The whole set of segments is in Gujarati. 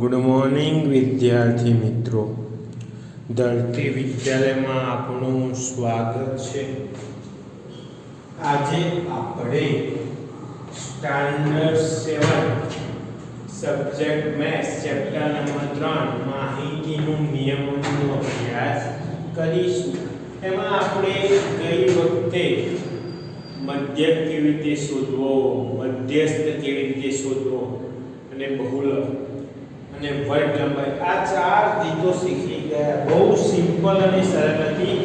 ગુડ મોર્નિંગ વિદ્યાર્થી મિત્રો, ધરતી વિદ્યાલયમાં આપનું સ્વાગત છે. આજે આપણે standard 7 subject maths chapter number 3 માહિતીનું નિયમનનો અભ્યાસ કરીશું. એમાં આપણે ગઈ વખતે મધ્યક કેવી રીતે શોધવો, મધ્યસ્થ કેવી રીતે શોધવો અને બહુલક અને વર્ગ લંબાઈ આ ચાર રીતો શીખી ગયા. બહુ સિમ્પલ અને સરળ હતી.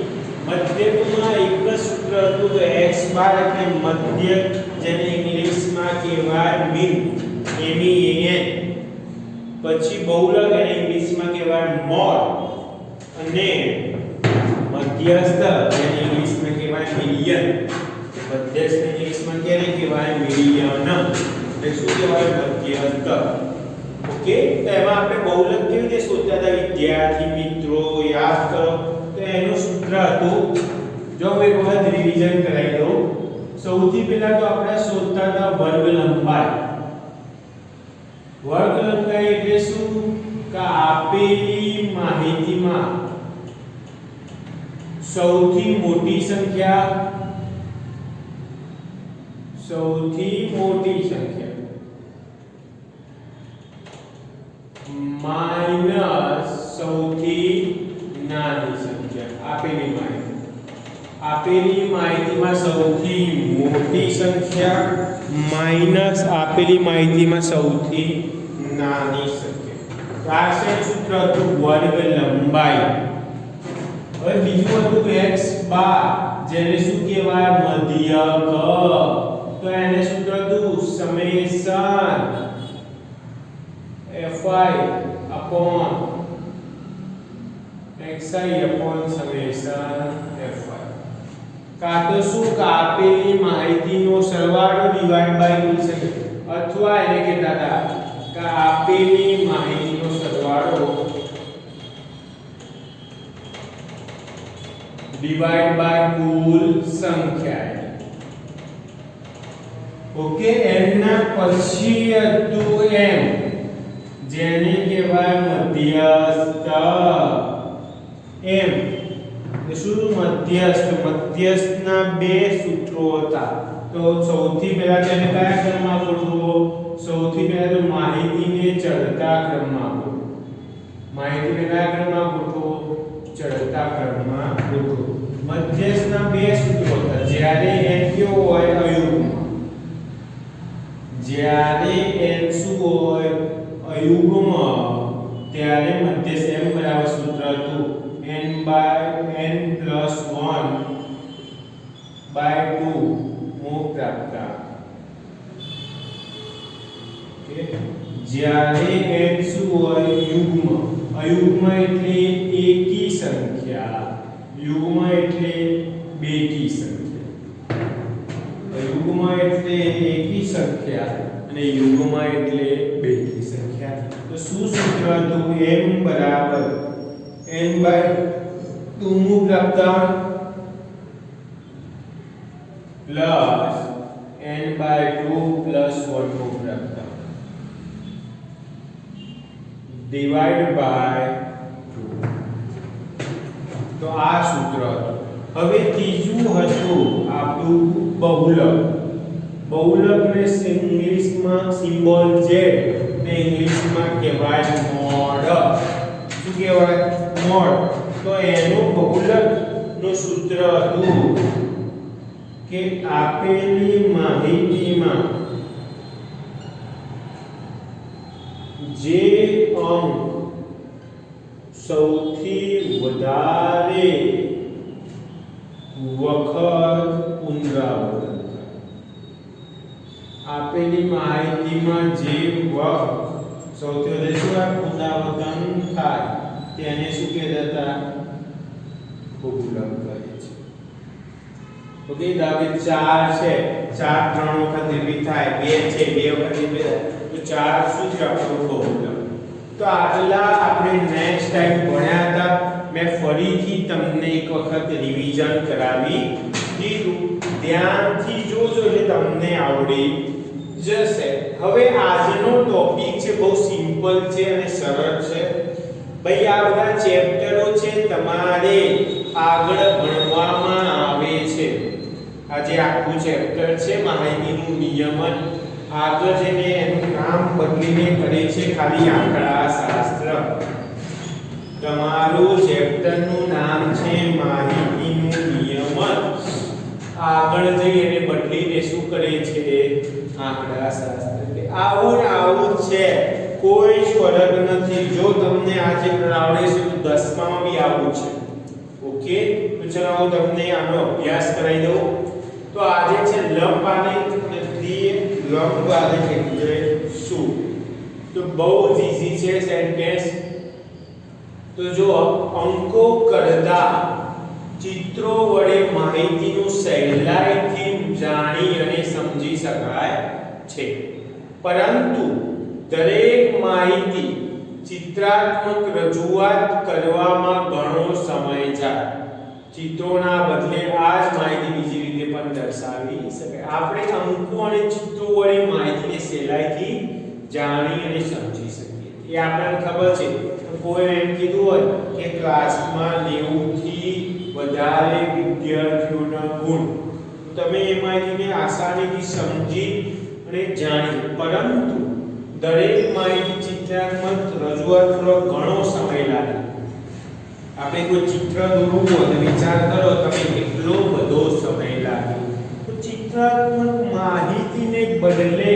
મધ્યકમાં એક જ સૂત્ર હતું કે x બાર એટલે મધ્યક, જેને ઇંગ્લિશમાં કહેવાય મીન, MEAN. પછી બહુલક એને ઇંગ્લિશમાં કહેવાય મોડ અને મધ્યસ્થ જેને ઇંગ્લિશમાં કહેવાય મીડિયન. મધ્યસ્થ ઇંગ્લિશમાં ક્યારે કહેવાય મીડિયન, એટલે શું કહેવાય મધ્યસ્થ. ઓકે, તો એમાં આપણે બહુલક કેવી રીતે શોધતા હતા વિદ્યાર્થી મિત્રો, યાદ કરો. તો એનું સૂત્ર હતું, જો હું એક વખત રિવિઝન કરાવી દઉં. સૌથી પહેલા તો આપણે શોધતા હતા વર્ગ લંબાઈ. વર્ગ લંબાઈ એટલે શું કે આપેલી માહિતીમાં સૌથી મોટી સંખ્યા માઈનસ સૌથી નાની સંખ્યા. આપેલી માહિતીમાં સૌથી મોટી સંખ્યા માઈનસ આપેલી માહિતીમાં સૌથી નાની સંખ્યા. આ છે સૂત્ર હતું વર્ગ લંબાઈ. હવે બીજું હતું x બાર, જેને શું કહેવાય મધ્યક. તો એને સૂત્ર હતું summation fi upon xi upon summation fi. કાં તો શું કે આપેલી માહિતીનો સરવાળો ડિવાઇડ બાય કુલ સંખ્યા, અથવા એને કહેતા હતા કે આપેલી માહિતીનો સરવાળો ડિવાઇડ બાય કુલ સંખ્યા. ઓકે, એના પછી હતું m, જેને કહેવાય મધ્યસ્થ. એમ શું મધ્યસ્થ? મધ્યસ્થના બે સૂત્રો હતા. તો સૌથી પહેલા તેને કયા ક્રમમાં ગોઠવો? સૌથી પહેલા તો માહિતીને ચડતા ક્રમમાં ગોઠવો. માહિતીને કયા ક્રમમાં ગોઠવો? ચડતા ક્રમમાં ગોઠવો. મધ્યસ્થના બે સૂત્રો હતા. જ્યારે n કેવો હોય અયુગ્મ, જ્યારે n શું હોય અયુગ્મ, ત્યારે મધ્યસ્થ m બરાબર સૂત્ર હતું n+1/2 મૂળ પ્રાપ્તા. ઓકે, જ્યારે n શું હોય યુગ્મ, અયુગ્મ એટલે એકી સંખ્યા, યુગ્મ એટલે બેકી સંખ્યા. અયુગ્મ એટલે એકી સંખ્યા અને યુગ્મ એટલે બેકી સંખ્યા. તો શું સૂત્ર હતું? m બરાબર n/2 મૂળ પ્રાપ્તા પ્લસ n/2 પ્લસ 1 મૂળ પ્રાપ્તા ડિવાઇડ બાય 2. તો આ સૂત્ર હતું. હવે ત્રીજું હતું આપણું બહુલક. બહુલકને ઇંગ્લિશમાં સિમ્બોલ z ને ઇંગ્લિશમાં કહેવાય મોડ. શું કહેવાય? મોડ. તો એનું બહુલકનું સૂત્ર હતું કે આપેલી માહિતીમાં જે અંક સૌથી વધારે વખત પુનરાવર્તન થાય, આપેલી માહિતીમાં જે સૌથી વધારે શું પુનરાવર્તન થાય તેને શું કહેતા હતા? બહુલક કહે છે. ઓકે, દાખલા 4 છે, 4 3 વખત રિપીટ થાય, 2 છે 2 વખત રિપીટ થાય, તો 4 શું છે આપણું બહુલક. તો આટલા આપણે નેક્સ્ટ ટાઈમ ભણ્યા હતા. મેં ફરીથી તમને એક વખત રિવિઝન કરાવી દીધું. ધ્યાનથી જોજો એટલે તમને આવડી જશે. હવે આજનો ટોપિક છે બહુ સિમ્પલ છે અને સરળ છે. ભાઈ આ બધા ચેપ્ટરો છે તમારે આગળ ભણવામાં આવે છે. આ જે આખું ચેપ્ટર છે માહિતીનું નિયમન, આગળ જઈને એનું નામ બદલીને કરે છે ખાલી આંકડાશાસ્ત્ર. તમારું ચેપ્ટરનું નામ છે માહિતીનું નિયમન, આગળ જઈ એને બદલીને શું કરે છે આંકડાશાસ્ત્ર. આવું છે, કોઈ ફરક નથી. જો તમને આજે આવડે છે તો 10માં બી આવું છે. ઓકે, તો ચલો હું તમને આનો અભ્યાસ કરાવી દઉં. તો આજે છે લંબ આલેખ નથી, લંબ આલેખ એટલે શું? તો બહુ જ ઈઝી છે સેન્ટેન્સ. તો જો અંકો કરતા ચિત્રો વડે માહિતીનું સહેલાઈથી જાણી અને સમજી શકાય છે, પરંતુ દરેક માહિતી ચિત્રાત્મક રજૂઆત કરવામાં ઘણો સમય જાય. ચિત્રોના બદલે આ જ માહિતી બીજી રીતે પણ દર્શાવી શકાય. આપણે અંકો અને ચિત્રો વડે માહિતીને સહેલાઈથી જાણી અને સમજી શકીએ. એ આપણને ખબર છે. કોઈ એમ કીધું હોય કે ક્લાસમાં 90 થી વધારે વિદ્યાર્થીઓના ગુણ, તમે એ માહિતીને આસાનીથી સમજી અને જાણી, પરંતુ દરેક માહિતી ચિત્રાત્મક રજૂઆત કરવા ઘણો સમય લાગે. આપણે કોઈ ચિત્ર દોરવું હોય તો વિચાર કરો તમે કેટલો બધો સમય લાગે. તો ચિત્રાત્મક માહિતીને બદલે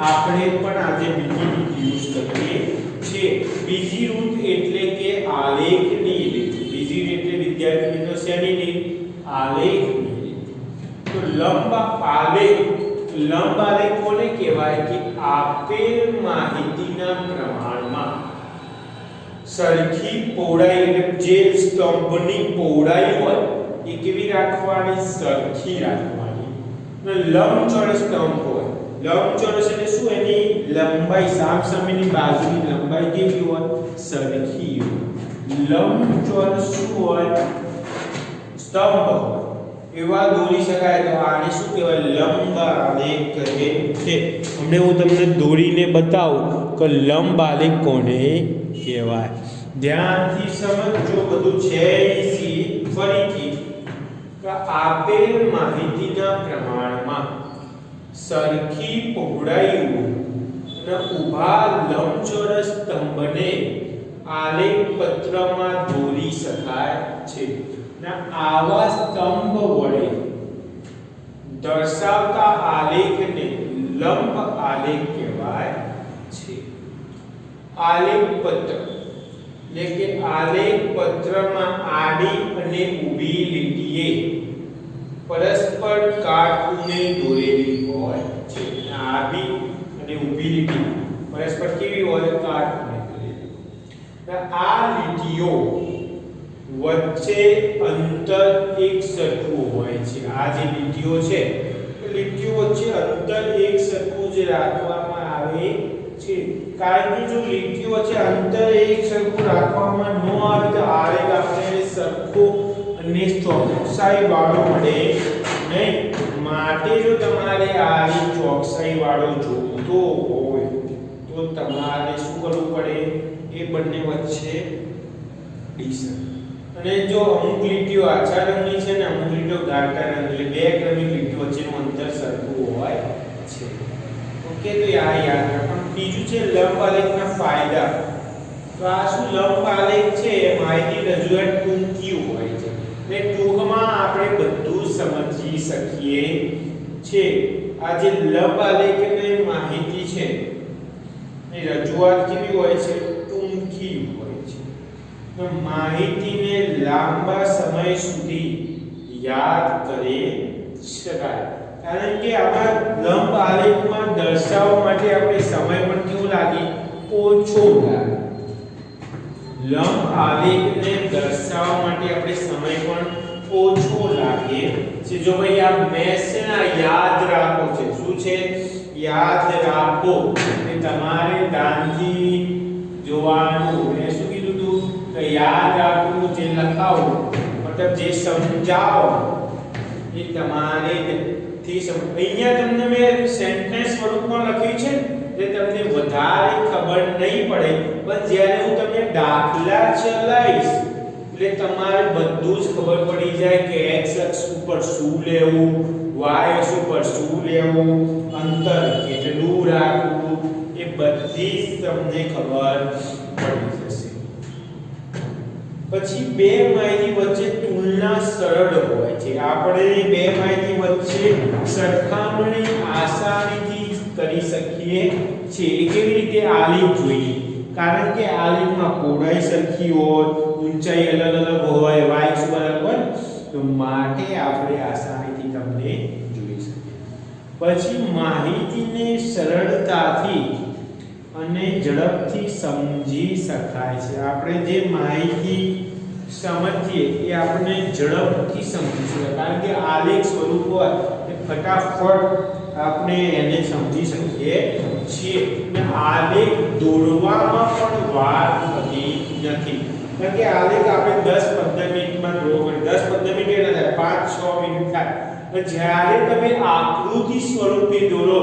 આપણે પણ આજે બીજી રીત યુઝ કરીએ છીએ. બીજી રીત એટલે કે આલેખની રીત. બીજી રીત એટલે વિદ્યાર્થી મિત્રો શેની રીત? આલેખની રીત. તો લંબ આલેખ કોને કહેવાય કે આપેલ માહિતીના પ્રમાણમાં સરખી પહોળાઈ, એટલે જે સ્તંભની પહોળાઈ હોય એ કેવી રાખવાની? સરખી રાખવાની. લંબચોરસ સ્તંભ હોય, લંબચોરસ એટલે શું? એની લંબાઈ સામસામેની બાજુની લંબાઈ કેવી હોય? સરખી હોય. લંબચોરસ શું હોય? સ્તંભ હોય. એવા દોરી શકાય. તો આને શું કહેવાય? લંબ આલેખ કહે છે. હમણે હું તમને દોરીને બતાવું કે લંબ આલેખ કોને કહેવાય. ધ્યાનથી સમજો, બધું છે ઈઝી. ફરીથી કે આપેલ માહિતીના પ્રમાણમાં સરખી પહોળાઈ અને ઊભા લંબચોરસ સ્તંભને આલેખ પત્રમાં દોરી શકાય છે. આવા સ્તંભ વડે દર્શાવતા આલેખને લંબ આલેખ કહેવાય છે. આલેખ પત્ર એટલે કે આલેખ પત્રમાં આડી અને ઊભી લીટીએ પરસ્પર કાટખૂણે દોરેલી હોય છે. આડી અને ઊભી લીટી પરસ્પર કેવી હોય? કાટખૂણે દોરેલી. આ લીટીઓ વચ્ચે અંતર એક સરખું હોય છે. આ જે લીટીઓ છે, લીટીઓ વચ્ચે અંતર એક સરખું જ રાખવામાં આવે છે. કારણ કે જો લીટીઓ વચ્ચે અંતર એક સરખું રાખવામાં ન આવે તો આલેખ આપણે સરખો અને ચોકસાઈ વાળો મળે નહીં. માટે જો તમારે આ ચોકસાઈ વાળો જોતો હોય તો તમારે શું કરવું પડે? એ બંને વચ્ચે ડિસ્ટન્સ. અને જો અમુક લીટીઓ આછા રંગની છે ને અમુક લીટીઓ ઘાટા રંગની, એટલે બે ક્રમિક લીટીઓ વચ્ચેનું અંતર સરખું હોય છે. ઓકે, તો આ યાદ રાખો. બીજું છે લંબ આલેખના ફાયદા. તો આ શું લંબ આલેખ છે? માહિતી રજૂઆત ટૂંકી હોય છે. ને ટૂંકમાં આપણે બધું સમજી શકીએ છે. આ જે લંબ આલેખની માહિતી છે એ રજૂઆત કેવી હોય છે? ટૂંકી હોય છે. માહિતીને લાંબા સમય સુધી યાદ કરી શકાય. કારણ કે આમાં લંબ આલેખમાં દર્શાવવા માટે આપણે સમય પણ કેવો લાગે? ઓછો લાગે. લંબ આલેખને દર્શાવવા માટે આપણે સમય પણ ઓછો લાગે છે. જો ભાઈ આ મેથ્સ છે ને યાદ રાખો છે. શું છે? યાદ રાખો. કે તમારે ધ્યાનથી જોવાનું. મેં શું કીધું તું? તો યાદ રાખવું, જે લખાવું મતલબ જે સમજાવો એ તમારે થી અહીંયા તમને મેં સેન્ટેન્સ સ્વરૂપમાં લખ્યું છે એટલે તમને વધારે ખબર નહીં પડે, પણ જ્યારે હું તમને દાખલા ચલાવીશ એટલે તમારે બધું જ ખબર પડી જાય કે x અક્ષ ઉપર શું લેવું, y અક્ષ ઉપર શું લેવું, અંતર કેટલું રાખવું, એ બધી જ તમને ખબર પડી જશે. પછી બે માહિતી વચ્ચે તુલના સરળ હોય છે. આપણે બે માહિતી વચ્ચે સરખામણી આસાનીથી કરી શકીએ છીએ. કેવી રીતે? આલેખ જોઈએ, કારણ કે આલેખમાં પહોળાઈ સરખી હોય, ઊંચાઈ અલગ અલગ હોય, y અક્ષ અલગ હોય, તો માટે આપણે આસાનીથી તમને જોઈ શકીએ. પછી માહિતીને સરળતાથી અને ઝડપથી સમજી શકાય છે. આપણે જે માહિતી સમજીએ એ આપણે ઝડપથી સમજી શકાય, કારણ કે આલેખ સ્વરૂપ હોય એ ફટાફટ આપણે એને સમજી શકીએ છીએ. અને આલેખ દોરવામાં પણ વાર થતી નથી, કારણ કે આલેખ આપણે 10-15 મિનિટમાં દોરો, 10-15 મિનિટ એટલે 5-6 મિનિટ થાય. જ્યારે તમે આકૃતિ સ્વરૂપે દોરો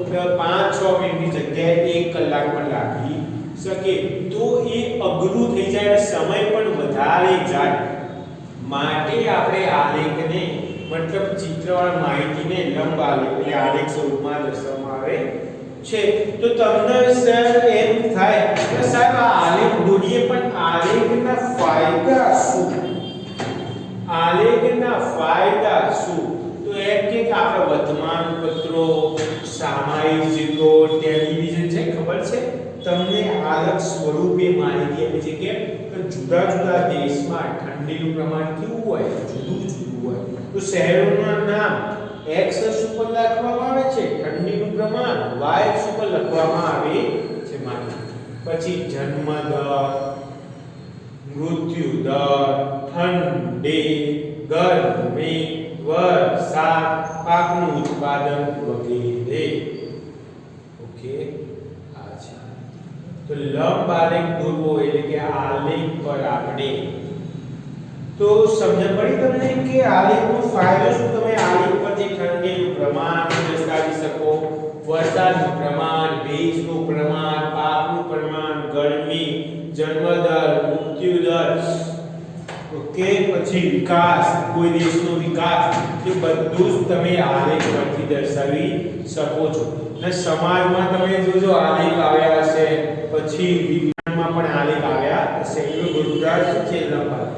તો 5-6 મિનિટની જગ્યાએ 1 કલાક પણ લાગી શકે, તો એ અઘરું થઈ જાય, સમય પણ વધારે જાય. માટે આપણે આલેખને મતલબ ચિત્રવાળા માહિતીને લંબ આલેખ એટલે આલેખ સ્વરૂપમાં દર્શાવવામાં આવે છે. તો તમને સર એમ થાય કે સાહેબ આ આલેખ દોરીએ, પણ આલેખના ફાયદા શું? આલેખના ફાયદા શું? તો એમ કે આપણે વર્તમાનપત્રો, સામાયિકો, ટેલિવિઝન છે, ખબર છે તમને આલેખ સ્વરૂપે માહિતી આપે છે. કે જુદા જુદા દેશમાં ઠંડીનું પ્રમાણ કેવું હોય, જુદું જુદું હોય. તો શહેરોના નામ x અક્ષ ઉપર લખવામાં આવે છે, ઠંડીનું પ્રમાણ y અક્ષ ઉપર લખવામાં આવે છે માહિતી. પછી જન્મ દર, મૃત્યુ દર, ઠંડી, ગરમી, વરસાદ, પાકનું ઉત્પાદન વગેરે. ઓકે, આ છે. તો લંબ આલેખ દોરવો એટલે કે આલેખ પર આપણે તો સમજ પડી તમને કે આલેખનો ફાયદો શું? તમે આલેખ પરથી ઠંડીનું પ્રમાણ દર્શાવી શકો, વરસાદનું પ્રમાણ, ભેજનું પ્રમાણ, પાકનું પ્રમાણ, ગરમી, જન્મદર, મૃત્યુ દર, ઓકે, પછી વિકાસ, કોઈ દેશનો વિકાસ, એ બધું જ તમે આલેખ પરથી દર્શાવી શકો છો. અને સમાજમાં તમે જોજો આલેખ આવ્યા હશે, પછી વિજ્ઞાનમાં પણ આલેખ આવ્યા હશે. એટલું બધા છે લંબ આલેખ.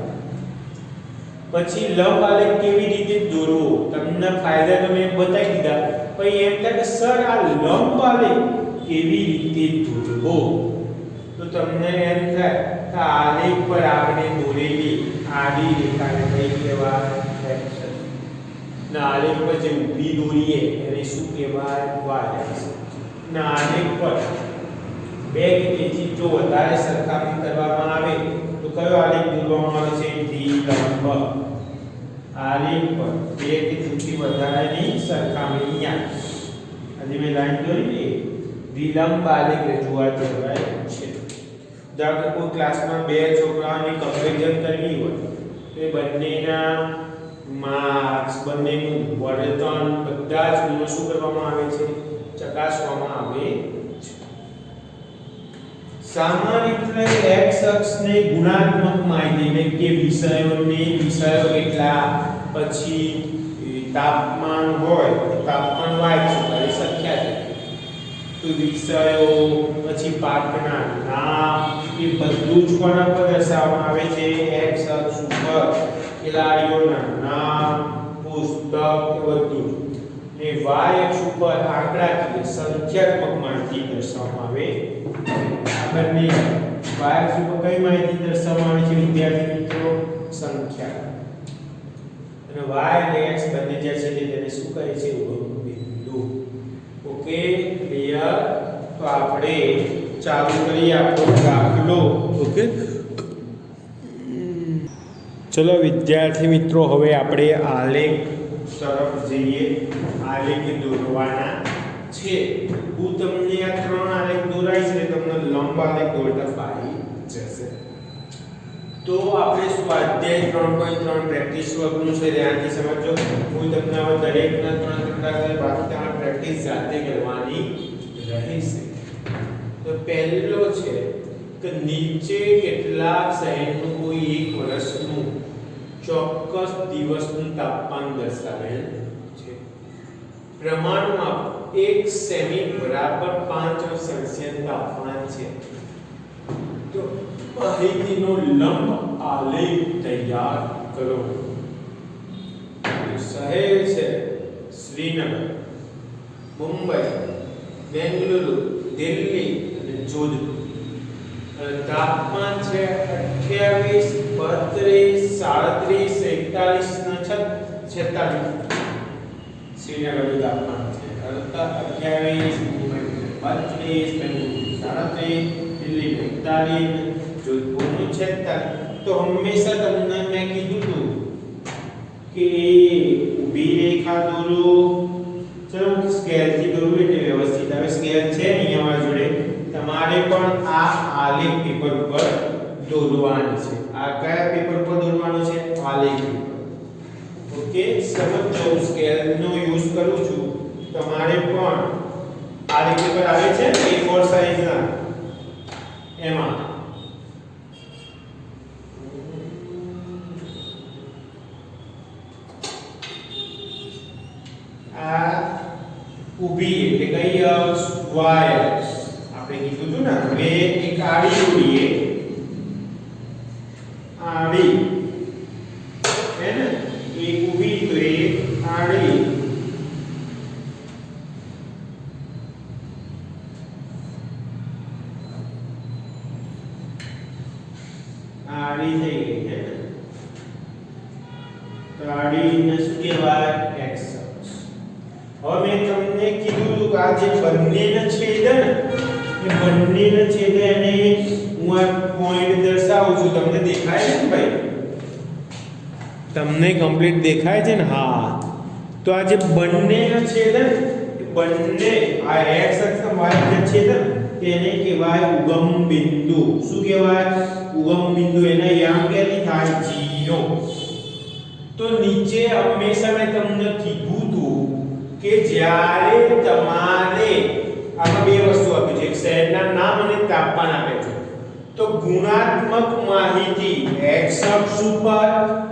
પછી લંબ આલેખ કેવી રીતે દોરવો, તમને ફાયદા તો મેં બતાવી દીધા. પછી એમ થાય કે સર આ લંબ આલેખ કેવી રીતે દોરવો? તો તમને એમ થાય કે આલેખ પર આપણે દોરેલી આડી રેખાને કઈ કહેવાય? x અક્ષ. ના આલેખ પર જે ઊભી દોરીએ એને શું કહેવાય? y અક્ષ. ના આલેખ પર બે કે તેથી જો વધારે સરખામણી કરવામાં આવે તો કયો આલેખ દોરવામાં આવે છે? દ્વિલંબ. આલેખ પર બે કે તેથી વધારેની સરખામણી, અહીંયા હજી મેં લાઈન દોરી, દ્વિલંબ આલેખ રજૂઆત કહેવાય છે. ધારો કે કોઈ ક્લાસમાં બે છોકરાઓની કમ્પેરિઝન કરવી હોય તો એ બંનેના માર્ક્સ, બંનેનું વર્તન, બધા જ ગુણો શું કરવામાં આવે છે? ચકાસવામાં આવે છે. સામાન્ય રીતે x અક્ષને ગુણાત્મક માહિતી એટલે કે વિષયો કેટલા, પછી તાપમાન હોય તો તાપમાન y અક્ષ પર સંખ્યા છે, તો વિષયો, પછી પાકના નામ, એ બધું જ કોના પર દર્શાવવામાં આવે છે? x અક્ષ ઉપર. ખેલાડીઓના નામ, પુસ્તક, એ બધું જ. ને y અક્ષ ઉપર આંકડાકીય સંખ્યાત્મક માહિતી દર્શાવવામાં આવે. આ બંને y અક્ષ ઉપર કઈ માહિતી દર્શાવવામાં આવે છે વિદ્યાર્થી મિત્રો? સંખ્યા. અને y અને x બંને જે છે તેને શું કહે છે? ઉગમ બિંદુ. Okay, clear? તો આપણે ચાલુ કરીએ આપણો દાખલો. ઓકે, ચલો વિદ્યાર્થી મિત્રો, હવે આપણે આલેખ તરફ જઈએ. આલેખ દોરવાના છે. હું તમને આ 3 આલેખ દોરાઈશ ને તમને લંબ આલેખ દોરતા ફાવી જશે. તો આપણે સ્વાધ્યાય 3.3 પ્રેક્ટિસ વર્કનું છે ધ્યાનથી સમજો. હું તમને હવે દરેકના 3 બાકી તમારે પ્રેક્ટિસ જાતે કરવાની રહેશે. તો પહેલો છે કે નીચે કેટલાક શહેરનું કોઈ એક વર્ષનું ચોક્કસ દિવસનું તાપમાન દર્શાવેલ છે. પ્રમાણમાં 1 સેમી બરાબર 5 સેલ્સિયસ તાપમાન છે. તો માહિતીનો લંબ આલેખ તૈયાર કરો. શહેર છે શ્રીનગર, મુંબઈ, બેંગલુરુ, દિલ્હી અને જોધપુર. તાપમાન છે 28, 32, 37, 41 46. શ્રીનગરનું તાપમાન છે 28, મુંબઈ 32, બેંગલુરુ 37, દિલ્હી 41, જોધપુરનું 46. તો હંમેશા તમને મેં કીધું હતું કે ઊભી રેખા દોરો. ચલો સ્કેલ થી દોરો એટલે વ્યવસ્થિત આવે. સ્કેલ છે અહીંયા મારી જોડે. તમારે પણ આ આલેખ પેપર ઉપર દોરવાનું છે. આ કયા પેપર પર દોરવાનું છે? આલેખ પેપર. ઓકે, સમજો સ્કેલ નો યુઝ કરું છું. તમારે પણ આલેખ પેપર આવે છે ને A4 સાઈઝ ના, એમાં આ ઊભી એટલે કઈ અક્ષ? y અક્ષ. આપણે કીધું હતું ને. હવે એક આડી દોરીએ. આડી હે ને, એક ઊભી તો એક આડી. આડી થઈ ગઈ છે ને. તો આડીને શું કહેવાય? x અક્ષ. હવે મેં તમને કીધું હતું કે આ જે બંનેને છેદે ને, એ બંનેને છેદે એને હું આ પોઈન્ટ દર્શાવું છું. તમને દેખાય છે ને ભાઈ? તમને કમ્પ્લીટ દેખાય છે ને? હા. તો આ જે બંનેને છેદે ને, એ બંને આ x અક્ષ અને y અક્ષ છેદે તેને કહેવાય ઉગમ બિંદુ. શું કહેવાય? ઉગમ બિંદુ. એને યામ ક્યાંથી થાય? 0. તો નીચે હંમેશા મેં તમને કીધું હતું કે જ્યારે તમારે આમાં બે વસ્તુ આપી છે, એક શહેરના નામ અને તાપમાન આપે છે. તો ગુણાત્મક માહિતી x અક્ષ ઉપર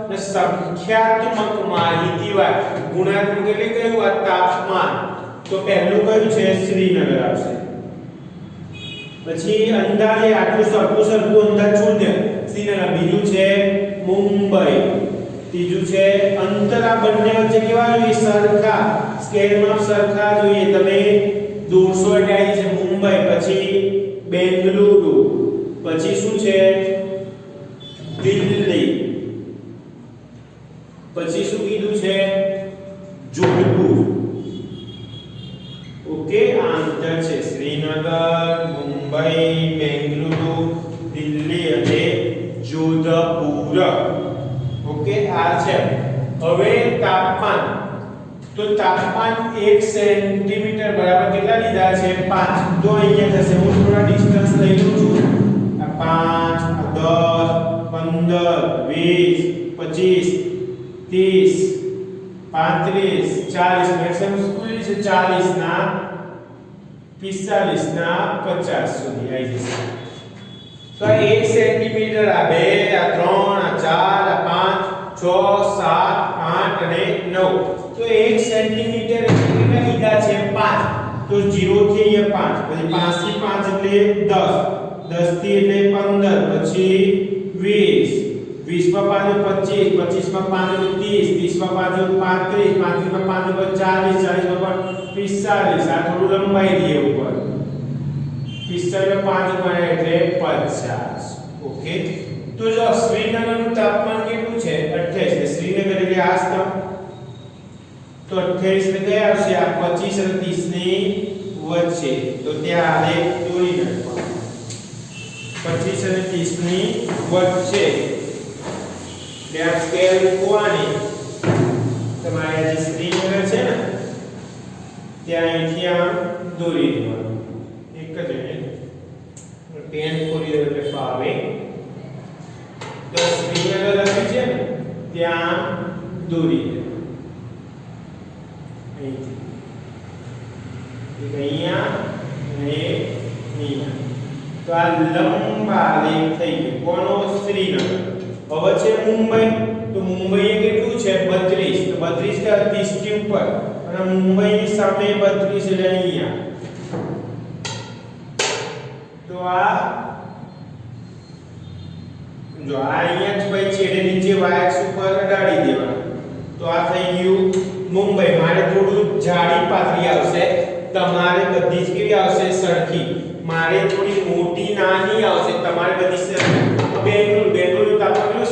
અને સંખ્યાત્મક માહિતી y. ગુણાત્મક એટલે કયું? આ તાપમાન. તો પહેલું કયું છે? શ્રીનગર આવશે. પછી અંદાજે આટલું સરખું અંદાજ છોડ દે શ્રીનગર. બીજું છે મુંબઈ. ત્રીજું છે અંતર. આ બંને વચ્ચે કેવા જોઈએ? સરખા. સ્કેલમાં સરખા જોઈએ. તમે 200 એટલે છે મુંબઈ. પછી બેંગલુરુ. પછી શું છે? દિલ્હી. પછી શું કીધું છે? જોધપુર. ઓકે, આ અંતર છે શ્રીનગર, મુંબઈ, બેંગલુરુ, દિલ્હી અને જોધપુર. ઓકે, આ છે. હવે તાપમાન. તો તાપમાન 1 સેન્ટીમીટર બરાબર કેટલા લીધા છે? 5. તો અહીંયા થશે, હું થોડા ડિસ્ટન્સ લઈ લઉં છું. આ 5, આ 10, 15, 20, 25, 30, 40. મેક્સિમમ સ્કૂલ છે 40 ના 45 ના 50 સુધી આવી જશે. તો 1 સેન્ટીમીટર, આ 2, આ 3, આ 4, આ 5, 6, 7, 8 અને 9. તો 1 સેન્ટીમીટર એટલે કેટલા લીધા છે? 5. તો 0 થી અહીંયા 5, પછી 5 થી 5 એટલે 10, 10 થી એટલે 15, પછી 20, 20 માં 5 25, 25 માં 5 30, 30 માં 5 35, 35 માં 5 40, 40 માં 45. આ થોડું લંબાઈ દઈએ ઉપર. 45 માં 5 ઉપર એટલે 50. ઓકે, તો જો શ્રીનગરનું તાપમાન કેટલું છે? 28. શ્રીનગર એટલે આ સ્થળ. તો 28 ને કયા આવશે? આ 25 અને 30 ની વચ્ચે. તો ત્યાં આલેખ દોરી નાખવાનો. 25 અને 30 ની વચ્ચે બે સ્કેલ મૂકવાની. તમારે જે શ્રીનગર છે ને ત્યાં અહીંથી આમ દોરી દેવાનું. એક જ મિનિટ, પેન ખોલી દો એટલે ફાવે. તો વિદ્યાનગર લખ્યું છે ને ત્યાં દોરી દે અહીંથી અહીંયા અને અહીંયા. તો આ લંબ આલેખ થઈ ગયો. કોનો? શ્રીનગર. હવે છે મુંબઈ. તો મુંબઈ એ કેટલું છે? 32. તો 32 કે 30 થી ઉપર અને મુંબઈની સામે 32 એટલે અહીંયા. તો આ જો આ અહીંયા જ ભાઈ છેડે નીચે y અક્ષ ઉપર અડાડી દેવાનું. તો આ થઈ ગયું મુંબઈ. મારે થોડું જાડી પાતળી આવશે, તમારે બધી જ કેવી આવશે? સરખી. મારે થોડી મોટી નાની આવશે, તમારે બધી સરખી. બેંગ્લોર તાપમાન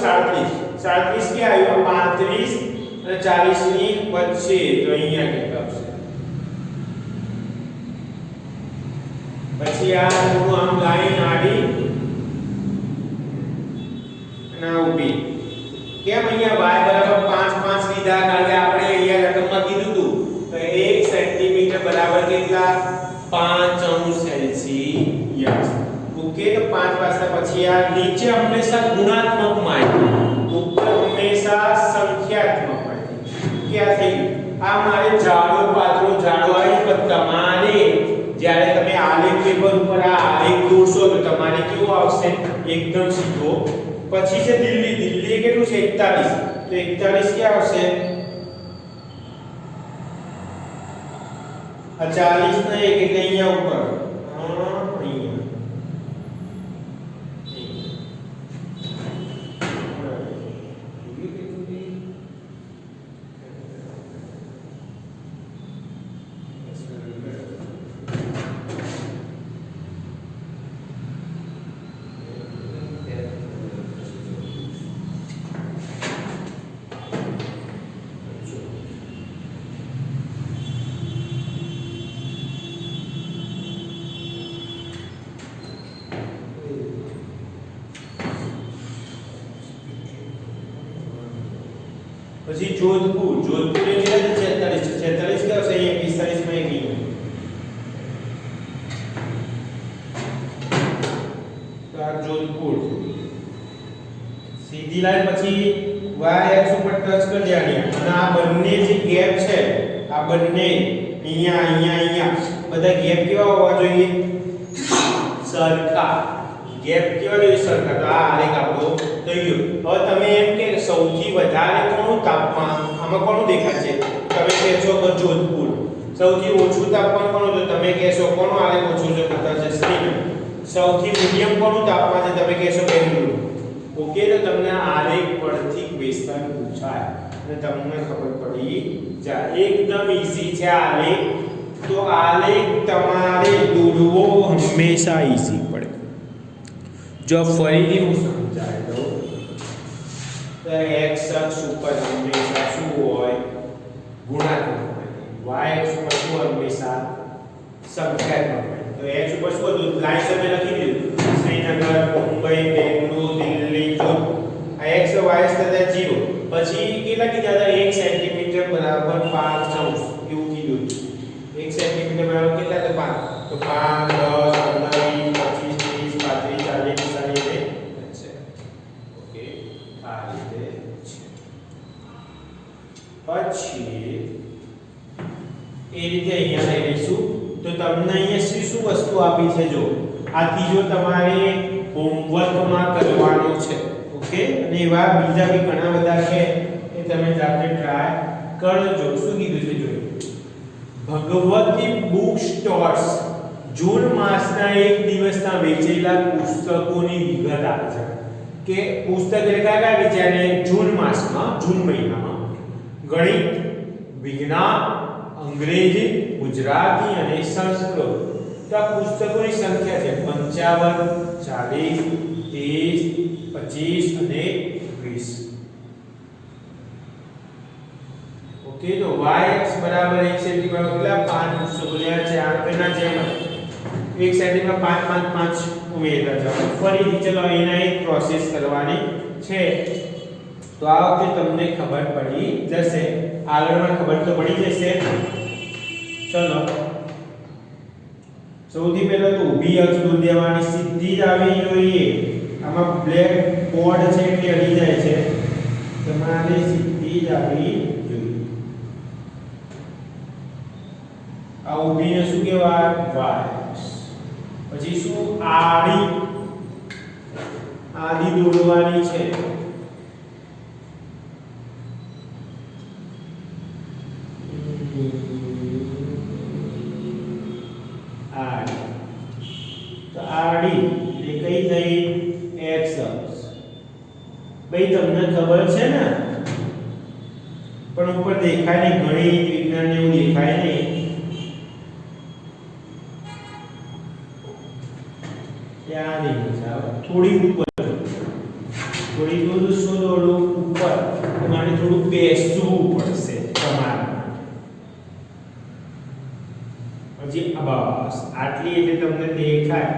37 કે આવ્યું? 35 અને 40 ની વચ્ચે. તો અહીંયા કેટલું આવશે? પછી આ થોડું આમ લાઈન આડી અને ઊભી. કેમ અહીંયા y બરાબર 5 5 લીધા? કારણ કે આપણે અહીંયા રકમમાં કીધું હતું તો 1 સેન્ટીમીટર બરાબર કેટલા? 5 અંશ સેલ્સિયસ. ઓકે. તો 5 પાછા પછી આ નીચે હંમેશા ગુણાત્મક માં, ઉપર હંમેશા સંખ્યાત્મક માં. ક્યાં થઈ ગયું? આ મારે જાડો પાતળો આવી, પણ તમારે જ્યારે તમે આલેખ પેપર ઉપર આ આલેખ દોરશો તો તમારે કેવો આવશે? એકદમ સીધો. પછી છે દિલ્હી. દિલ્હી કેટલું છે? 41. તો 41 ક્યાં આવશે? આ 40 ને 1 એટલે અહીંયા ઉપર. અહીંયા પછી જોધપુર. જોધપુર એ કેટલા છે? 46. 46 કે આવશે? અહીંયા 45 માં એક નહીં. તો આ જોધપુર. સીધી લાઈન પછી y અક્ષ ઉપર ટચ કરી દેવાની અને આ બંને જે ગેપ છે, આ બંને અહીંયા બધા ગેપ કેવા હોવા જોઈએ? સરખા. ગેપ કેવા જોઈએ? સરખા. તો આ આલેખ આપણો થઈ ગયો. હવે તમે એમ કે સૌથી વધારે કોનું તાપમાન આમાં કોનું દેખાય છે? તમે કહેશો કે જોધપુર. સૌથી ઓછું તાપમાન કોનું? તો તમે કહેશો કોનો આલેખ ઓછું છે? બતાવશે શ્રીનગર. સૌથી મીડિયમ કોનું તાપમાન છે? તમે કહેશો બેંગ્લોર. ઓકે. તો તમને આલેખ પરથી ક્વેશ્ચન પૂછાય અને તમને ખબર પડી જાય. એકદમ ઈઝી છે આલેખ. તો આલેખ તમારે દોરવો હંમેશા ઈઝી પડે. જો ફરીથી હું સમજાવી દઉં તો x અક્ષ ઉપર હંમેશા શું હોય? ગુણાત્મક હોય. y અક્ષ ઉપર શું હંમેશા? સંખ્યાત્મક હોય. તો x ઉપર શું હતું? લાઈન તમે લખી દીધું. શ્રીનગર, મુંબઈ, બેંગ્લોર, દિલ્હી, જોધપુર. આ x y તથા 0. પછી કેટલા કીધા હતા? 1 સેન્ટીમીટર બરાબર 5 અંશ એવું કીધું. 1 સેન્ટીમીટર બરાબર કેટલા હતા? 5. તો 5 10 15 20 25 30 40 45 ઓકે. આ રીતે છે. પછી એ રીતે અહીંયા લઈ લઈશું. તો તમને અહીંયા શું વસ્તુ આપી છે? જો આ ત્રીજો તમારે હોમવર્કમાં કરવાનો છે. ઓકે. અને એવા બીજા બી ઘણા બધા છે એ તમે જાતે ટ્રાય કરજો. શું કીધું છે? જોજો. ભગવતી બુક સ્ટોર્સ જૂન માસના એક દિવસના વેચેલા પુસ્તકોની વિગત આપે છે કે પુસ્તક એટલે કયા વેચાય? જૂન માસમાં, જૂન મહિનામાં ગણિત, વિજ્ઞાન, અંગ્રેજી, ગુજરાતી અને સંસ્કૃત. તો આ પુસ્તકોની સંખ્યા છે 55, 40, 30, 25 અને 20. ઓકે. તો y અક્ષ બરાબર 1 સેન્ટીમીટર કેટલા? 5 પુસ્તકો લેવા છે. આગળના જેમ 1 સેન્ટીમીટર 5 5 5 ઉમેરતા જાઓ. ફરીથી ચલો એના એક પ્રોસેસ કરવાની છે. તો આ વખતે તમને ખબર પડી જશે. આગળમાં ખબર તો પડી જશે. ચલો સૌથી પહેલા તો ઊભી અક્ષ દોરી દેવાની. સીધી જ આવી જોઈએ. આમાં બ્લેક બોર્ડ છે એટલે અડી જાય છે, તમારે સીધી જ આવી જોઈએ. આ ઊભીને શું કહેવાય? વાય. પછી શું? આડી દોરવાની છે. આડી એટલે કઈ થઈ? x અક્ષ. ભાઈ તમને ખબર છે ને, પણ ઉપર દેખાય નહીં, ગણિત વિજ્ઞાન એવું દેખાય નહીં. ત્યાં નહીં આવે, થોડી ઉપર, થોડી દૂર શું દોડું? ઉપર. તમારે થોડું બેસવું પડશે તમારે. હજી બસ આટલી એટલે તમને દેખાય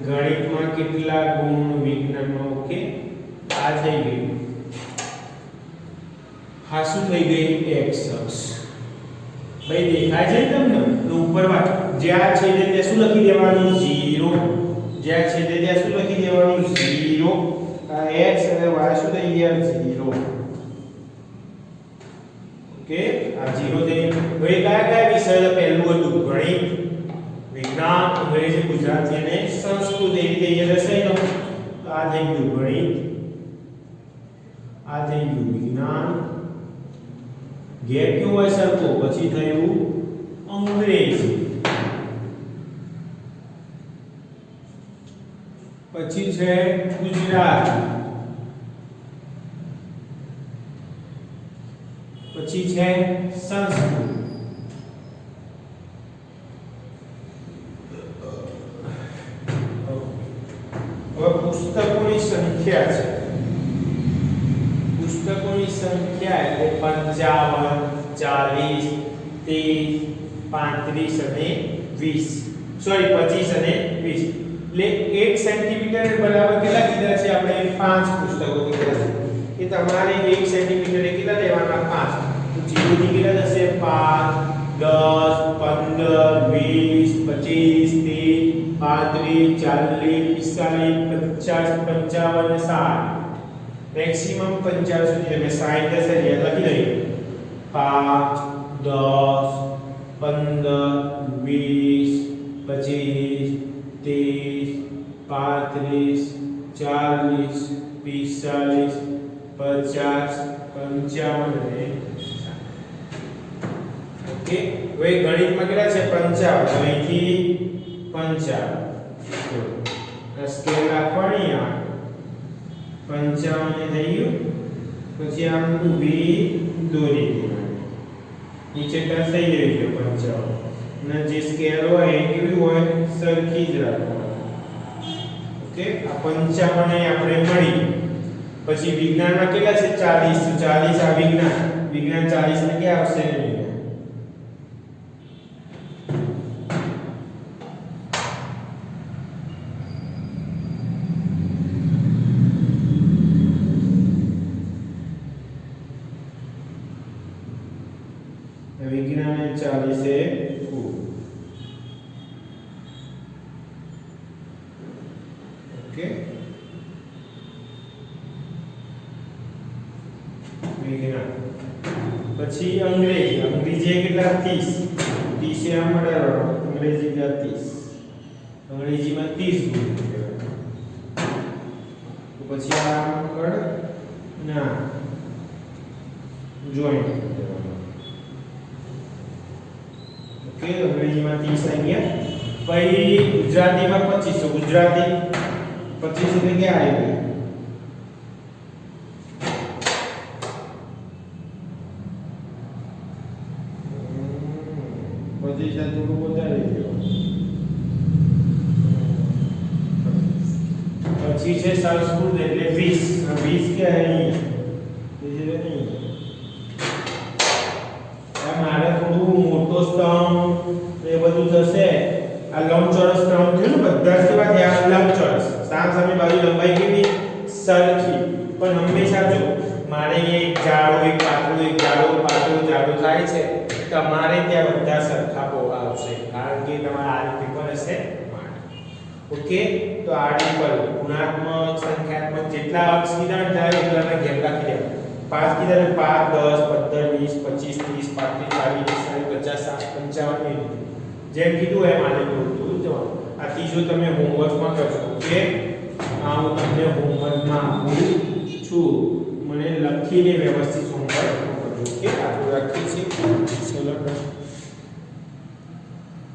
ગણિતમાં કેટલા ગુણ, વિજ્ઞાનમાં. ઓકે, આ થઈ ગયું. હા શું થઈ ગઈ? x અક્ષ. ભાઈ દેખાય છે તમને? તો ઉપર વાત જ્યાં છે તે શું લખી દેવાનું? 0. જ્યાં છે તે ત્યાં શું લખી દેવાનું? 0. આ x અને y શું થઈ ગયા? 0. ઓકે, આ 0 થઈ. હવે કયા વિષય પહેલું હતું? ગણિત, વિજ્ઞાન, અંગ્રેજી, ગુજરાતી અને સંસ્કૃત. એવી રીતે અહીંયા દર્શાવી દો. તો આ થઈ ગયું ગણિત, આ થઈ ગયું વિજ્ઞાન, ગેપ કેવું હોય સરખો, પછી થયું અંગ્રેજી, પછી છે ગુજરાતી, પછી છે સંસ્કૃત. હવે પુસ્તકોની સંખ્યા છે. પુસ્તકોની સંખ્યા એટલે 55, 40, 30, 35 અને 20. સોરી 25 અને 20. એટલે 1 સેન્ટીમીટર બરાબર કેટલા કીધા છે આપણે? 5 પુસ્તકો કીધા છે. કે તમારે 1 સેન્ટીમીટર કેટલા લેવાના? 5. તો 0 થી કેટલા થશે? 5, 10, 15, 20, 30, 40, 45, 50, 55 અને 60. મેક્સિમમ 50 સુધી તમે 60 થશે યાદ લખી દઈએ. 5, 10, 15, 20, 25, 30, 35, 40, 45, 50, 55 અને 60. ઓકે, હવે ગણિતમાં કેટલા છે? 55. તો અહીંથી 55 સ્કેલ રાખવાની આ 55 થઈ ગયું. પછી આમ ઊભી દોરી દેવાની, નીચે ટચ થઈ જાય છે 55. અને જે સ્કેલ હોય એ કેવી હોય? સરખી જ રાખવાની. ઓકે, આ 55 આપણે મળી. પછી વિજ્ઞાનમાં કેટલા છે? 40. 40 આ વિજ્ઞાન 40 ને ક્યાં આવશે? विज्ञान 40 से ओके, विज्ञान. પછી અંગ્રેજી કેટલા? 30. 30 એ આમ મળ્યા. અંગ્રેજી કેટલા? 30. અંગ્રેજીમાં 30 ગુણ. તો પછી આ આગળ ના જોઈન્ટ. ઓકે, અંગ્રેજીમાં 30 આવી ગયા. પછી ગુજરાતીમાં 25. ગુજરાતી 25 એટલે ક્યાં આવી ગયું? થોડું વધારે ગયું. પછી છે સંસ્કૃત એટલે 20. 20 કે અહીં મારે થોડું મોટો સ્તંભ એ બધું થશે. આ લંબચોરસ સ્તંભ થયું ને, બધા જ કેવા થયા? લંબચોરસ. સામે બાજુ લંબાઈ કેવી? સરખી. પણ હંમેશા જો મારે એક જાડો, એક પાતળો, એક જાડો, પાતળો, જાડો થાય છે, તમારે ત્યાં બધા સરખા પહોળા આવશે, કારણ કે તમારે આ રીતે પણ હશે. ઓકે, તો આડી પર ગુણાત્મક જેટલા અક્ષ કીધા ને ત્યાં એટલાના ઘેર રાખી દેવા. 5 કીધા ને 5 10 15 20 25 30 35 40 50 60 55 જેમ કીધું એમ આને પૂરતું જવાનું. આ ત્રીજો તમે હોમવર્કમાં કરજો. ઓકે, આ હું તમને હોમવર્કમાં આપું છું. મને લખીને વ્યવસ્થિત હોમવર્ક કરજો. ઓકે, આટલું રાખીએ છીએ. ચલો.